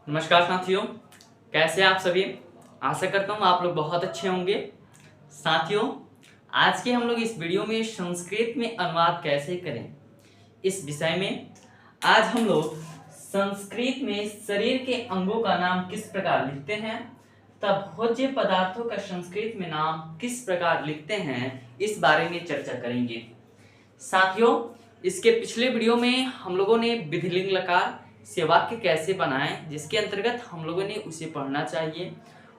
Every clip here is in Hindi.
नमस्कार साथियों, कैसे आप सभी। आशा करता हूँ आप लोग बहुत अच्छे होंगे। साथियों, आज के हम लोग इस वीडियो में संस्कृत में अनुवाद कैसे करें इस विषय में आज हम लोग संस्कृत में शरीर के अंगों का नाम किस प्रकार लिखते हैं तब भोज्य पदार्थों का संस्कृत में नाम किस प्रकार लिखते हैं इस बारे में चर्चा करेंगे। साथियों, इसके पिछले वीडियो में हम लोगों ने विधिलिंग लकार से वाक्य कैसे बनाएं जिसके अंतर्गत हम लोगों ने उसे पढ़ना चाहिए,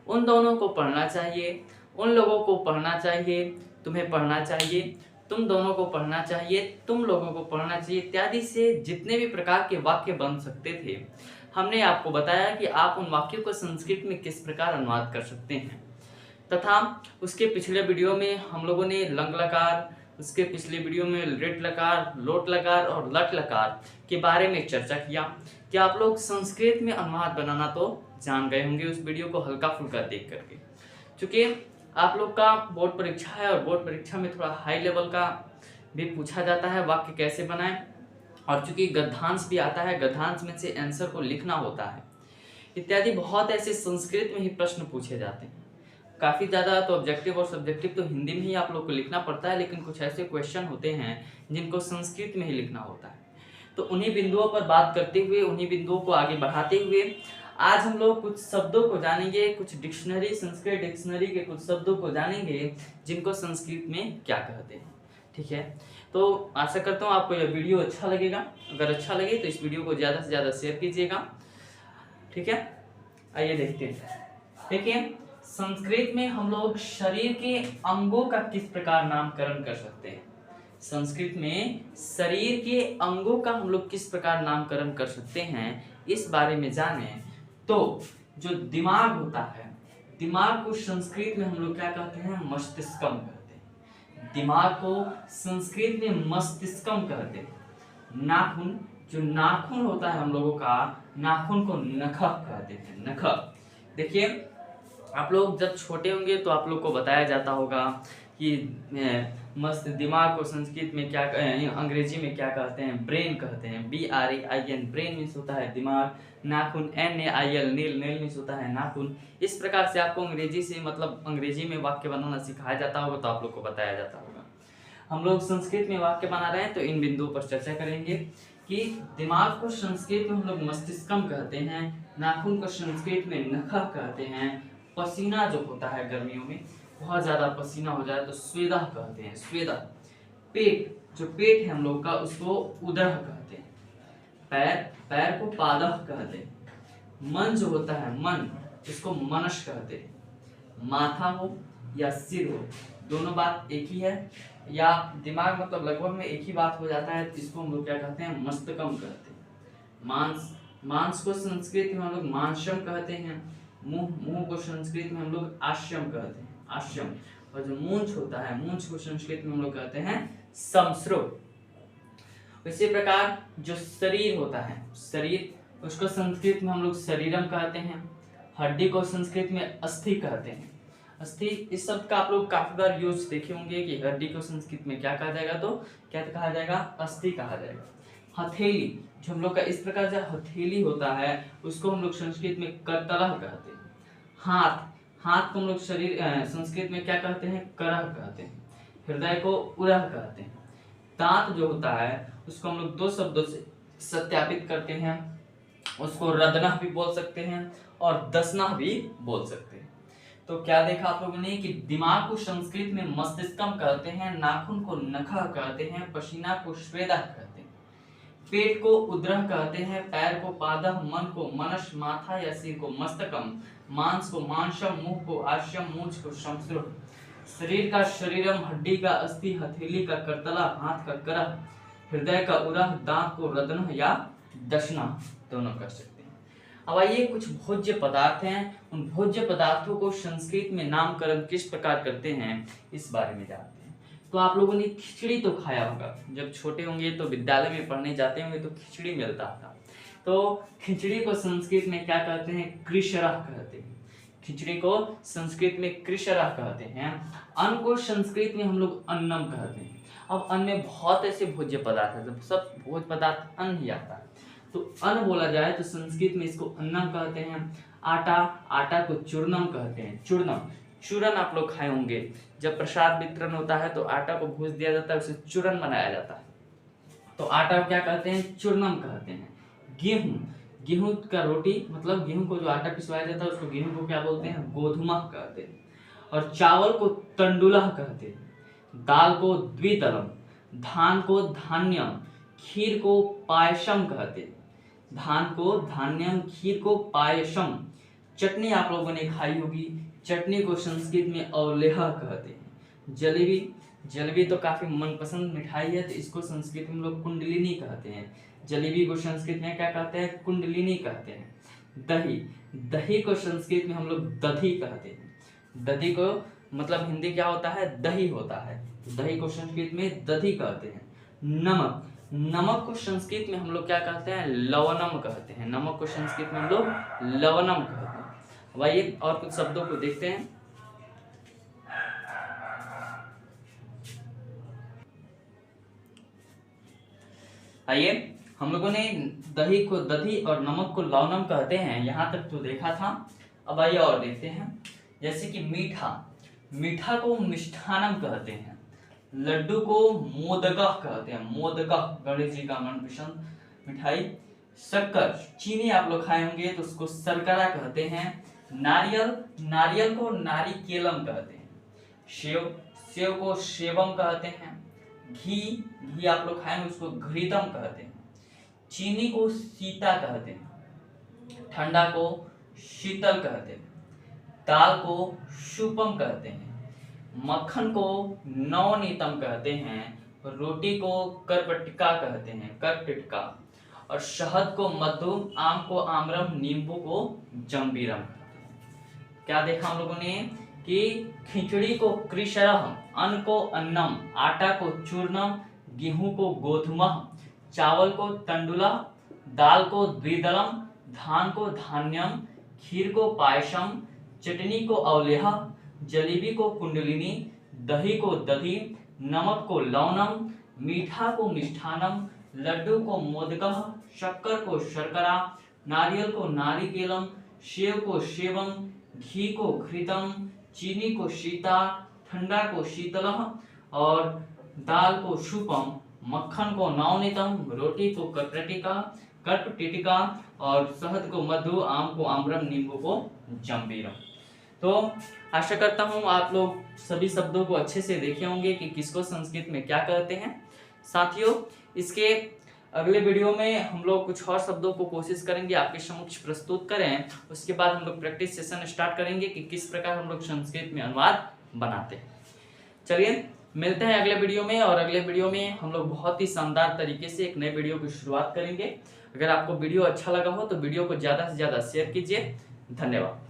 उन दोनों को पढ़ना चाहिए, उन लोगों को पढ़ना चाहिए, तुम्हें पढ़ना चाहिए, तुम दोनों को पढ़ना चाहिए, तुम लोगों को पढ़ना चाहिए इत्यादि से जितने भी प्रकार के वाक्य बन सकते थे हमने आपको बताया कि आप उन वाक्यों को संस्कृत में किस प्रकार अनुवाद कर सकते हैं। तथा उसके पिछले वीडियो में हम लोगों ने लंग लकार, उसके पिछले वीडियो में लिट लकार, लोट लकार और लट लकार के बारे में चर्चा किया कि आप लोग संस्कृत में अनुवाद बनाना तो जान गए होंगे उस वीडियो को हल्का फुल्का देख करके। क्योंकि आप लोग का बोर्ड परीक्षा है और बोर्ड परीक्षा में थोड़ा हाई लेवल का भी पूछा जाता है वाक्य कैसे बनाएं, और चूंकि गद्यांश भी आता है, गद्यांश में से आंसर को लिखना होता है इत्यादि बहुत ऐसे संस्कृत में ही प्रश्न पूछे जाते हैं। काफ़ी ज़्यादा तो ऑब्जेक्टिव और सब्जेक्टिव तो हिंदी में ही आप लोग को लिखना पड़ता है, लेकिन कुछ ऐसे क्वेश्चन होते हैं जिनको संस्कृत में ही लिखना होता है। तो उन्हीं बिंदुओं पर बात करते हुए, उन्हीं बिंदुओं को आगे बढ़ाते हुए आज हम लोग कुछ शब्दों को जानेंगे, कुछ डिक्शनरी, संस्कृत डिक्शनरी के कुछ शब्दों को जानेंगे जिनको संस्कृत में क्या कहते हैं। ठीक है, तो आशा करता हूँ आपको यह वीडियो अच्छा लगेगा। अगर अच्छा लगे तो इस वीडियो को ज़्यादा से ज़्यादा शेयर कीजिएगा। ठीक है, आइए देखते हैं। देखिए, संस्कृत में हम लोग शरीर के अंगों का किस प्रकार नामकरण कर सकते हैं। संस्कृत में शरीर के अंगों का हम लोग किस प्रकार नामकरण कर सकते हैं इस बारे में जाने तो जो दिमाग होता है, दिमाग को संस्कृत में हम लोग क्या कहते हैं, मस्तिष्कम कहते हैं। दिमाग को संस्कृत में मस्तिष्कम कहते हैं। नाखून, जो नाखून होता है हम लोगों का, नाखून को नखः कहते हैं। नखः, देखिए आप लोग जब छोटे होंगे तो आप लोग को बताया जाता होगा कि मस्त दिमाग को संस्कृत में क्या अंग्रेजी में क्या कहते हैं, ब्रेन कहते हैं। BRAIN, ब्रेन मीन्स होता है दिमाग। नाखून NAIL, नील, नील मीन्स होता है नाखून। इस प्रकार से आपको अंग्रेजी से मतलब अंग्रेजी में वाक्य बनाना सिखाया जाता होगा तो आप लोग को बताया जाता होगा। हम लोग संस्कृत में वाक्य बना रहे हैं तो इन बिंदुओं पर चर्चा करेंगे कि दिमाग को संस्कृत में हम लोग मस्तिष्कम कहते हैं, नाखून को संस्कृत में नखः कहते हैं। पसीना जो होता है गर्मियों में बहुत ज़्यादा पसीना हो जाए तो स्वेदः कहते हैं, स्वेदः। पेट, जो पेट है हम लोग का उसको उदरः कहते हैं। पैर, पैर को पादः कहते हैं। मन जो होता है, मन, इसको मनस कहते हैं। माथा हो या सिर हो, दोनों बात एक ही है, या दिमाग मतलब लगभग में एक ही बात हो जाता है, तो इसको हम लोग क्या कहते हैं, मस्तकम कहते हैं। मांस, मांस को संस्कृत में हम लोग मांसम कहते हैं। मुंह, मुंह को संस्कृत में हम लोग आश्यम कहते हैं, आश्यम। और जो मूंछ होता है, मूंछ को संस्कृत में हम लोग कहते हैं समश्रो। इसी प्रकार जो शरीर होता है, शरीर, उसको संस्कृत में हम लोग शरीरम कहते हैं। हड्डी को संस्कृत में अस्थि कहते हैं। अस्थि, इस शब्द का आप लोग काफी बार यूज देखे होंगे कि हड्डी को संस्कृत में क्या कहा जाएगा, तो क्या कहा जाएगा, अस्थि कहा जाएगा। हथेली, जो हम लोग का इस प्रकार जो हथेली होता है उसको हम लोग संस्कृत में करतलः कहते हैं। हाथ, हाथ को हम लोग शरीर संस्कृत में क्या कहते हैं, करः कहते हैं। हृदय को उरः कहते हैं। दांत जो होता है उसको हम लोग दो शब्दों से सत्यापित करते हैं, उसको रदनः भी बोल सकते हैं और दसनः भी बोल सकते हैं। तो क्या देखा आप लोगों ने कि दिमाग को संस्कृत में मस्तिष्कम कहते हैं, नाखून को नखः कहते हैं, पसीना को स्वेदः कहते हैं, पेट को उदरः कहते हैं, पैर को पादः, मन को मनस, माथा या सिर को मस्तकम, मांस को मांसम, मुंह को आश्यम, मूंछ को शमश्रो, शरीर का शरीरम, हड्डी का अस्थि, हथेली का करतला, हाथ का करः, हृदय का उरः, दांत को रदनः या दशनः दोनों कर सकते हैं। अब आइए, कुछ भोज्य पदार्थ हैं, उन भोज्य पदार्थों को संस्कृत में नामकरण किस प्रकार करते हैं इस बारे में जानते हैं। तो आप लोगों ने खिचड़ी तो खाया होगा, जब छोटे होंगे तो विद्यालय में पढ़ने जाते होंगे तो खिचड़ी मिलता था। तो खिचड़ी को संस्कृत में क्या कहते हैं, कृशरः कहते हैं। खिचड़ी को संस्कृत में कृशरः कहते हैं। अन्न को संस्कृत में हम लोग अन्नम कहते हैं। अब अन्न में बहुत ऐसे भोज्य पदार्थ है, जब सब भोज्य पदार्थ अन्न ही आता है। तो अन्न बोला जाए तो संस्कृत में इसको अन्नम कहते हैं। आटा, आटा को चूर्णम कहते हैं, चूर्णम। चूरन आप लोग खाए होंगे, जब प्रसाद वितरण होता है तो आटा को भूज दिया जाता है, उसे चूरन बनाया जाता है, तो आटा को क्या कहते हैं, चूर्णम कहते हैं। गेहूं, गेहूं का रोटी मतलब गेहूं को जो आटा पिसवाया जाता है उसको गेहूं को क्या बोलते हैं, गोधुमा कहते हैं। और चावल को तंडुला कहते हैं। दाल को द्विदलम, धान को धान्यम, खीर को पायसम कहते हैं। धान को धान्यम, खीर को पायसम। चटनी आप लोगों ने खाई होगी, चटनी को संस्कृत में अवलेह कहते हैं। जलेबी, जलेबी तो काफी मनपसंद मिठाई है, तो इसको संस्कृत में लोग कुंडलिनी कहते हैं। जलेबी को संस्कृत में क्या कहते हैं, कुंडलिनी कहते हैं। दही, दही को संस्कृत में हम लोग दधी कहते हैं। दधी को मतलब हिंदी क्या होता है, दही होता है, तो दही को संस्कृत में दधी कहते हैं। नमक, नमक को संस्कृत में हम लोग क्या कहते हैं, लवणम कहते हैं। नमक को संस्कृत में हम लोग लवणम कहते हैं। अब आइए और कुछ शब्दों को देखते हैं। आइए, हम लोगों ने दही को दधी और नमक को लवणम कहते हैं, यहाँ तक तो देखा था। अब आइए और देखते हैं, जैसे कि मीठा, मीठा को मिष्ठानम कहते हैं। लड्डू को मोदकः कहते हैं, मोदकः गणेश जी का मनपसंद मिठाई। शक्कर, चीनी आप लोग खाए होंगे तो उसको शर्करा कहते हैं। नारियल, नारियल को नारिकेलम कहते हैं। सेव, सेव को सेवम कहते हैं। घी, घी आप लोग खाए होंगे उसको घृतम कहते हैं। चीनी को सीता कहते हैं। ठंडा को शीतल कहते हैं। दाल को शुपम कहते हैं। मक्खन को नवनीतम कहते हैं। रोटी को करपटिका कहते हैं, करपटिका। और शहद को मधु, आम को आम्रम, नींबू को जंबीरम कहते हैं। क्या देखा हम लोगों ने कि खिचड़ी को कृशरह, अन्न को अन्नम, आटा को चूर्णम, गेहूं को गोधुमा, चावल को तंडुला, दाल को द्विदलम, धान को धान्यम, खीर को पायसम, चटनी को अवलेह, जलेबी को कुंडलिनी, दही को दधी, नमक को लवणम, मीठा को मिष्ठानम, लड्डू को मोदकः, शक्कर को शर्करा, नारियल को नारिकेलम, सेव को सेवम, घी को घृतम, चीनी को सीता, ठंडा को शीतलः, और दाल को शुपम, मक्खन को नवनीतम, रोटी को करपटिका, और शहद को मधु, आम को आम्रम, नींबू को जंबीरम। तो आशा करता हूँ आप लोग सभी शब्दों को अच्छे से देखे होंगे कि किसको संस्कृत में क्या कहते हैं। साथियों, इसके अगले वीडियो में हम लोग कुछ और शब्दों को कोशिश करेंगे आपके समक्ष प्रस्तुत करें। उसके बाद हम लोग प्रैक्टिस सेशन स्टार्ट करेंगे कि किस प्रकार हम लोग संस्कृत में अनुवाद बनाते हैं। चलिए मिलते हैं अगले वीडियो में, और अगले वीडियो में हम लोग बहुत ही शानदार तरीके से एक नए वीडियो की शुरुआत करेंगे। अगर आपको वीडियो अच्छा लगा हो तो वीडियो को ज़्यादा से ज़्यादा शेयर कीजिए। धन्यवाद।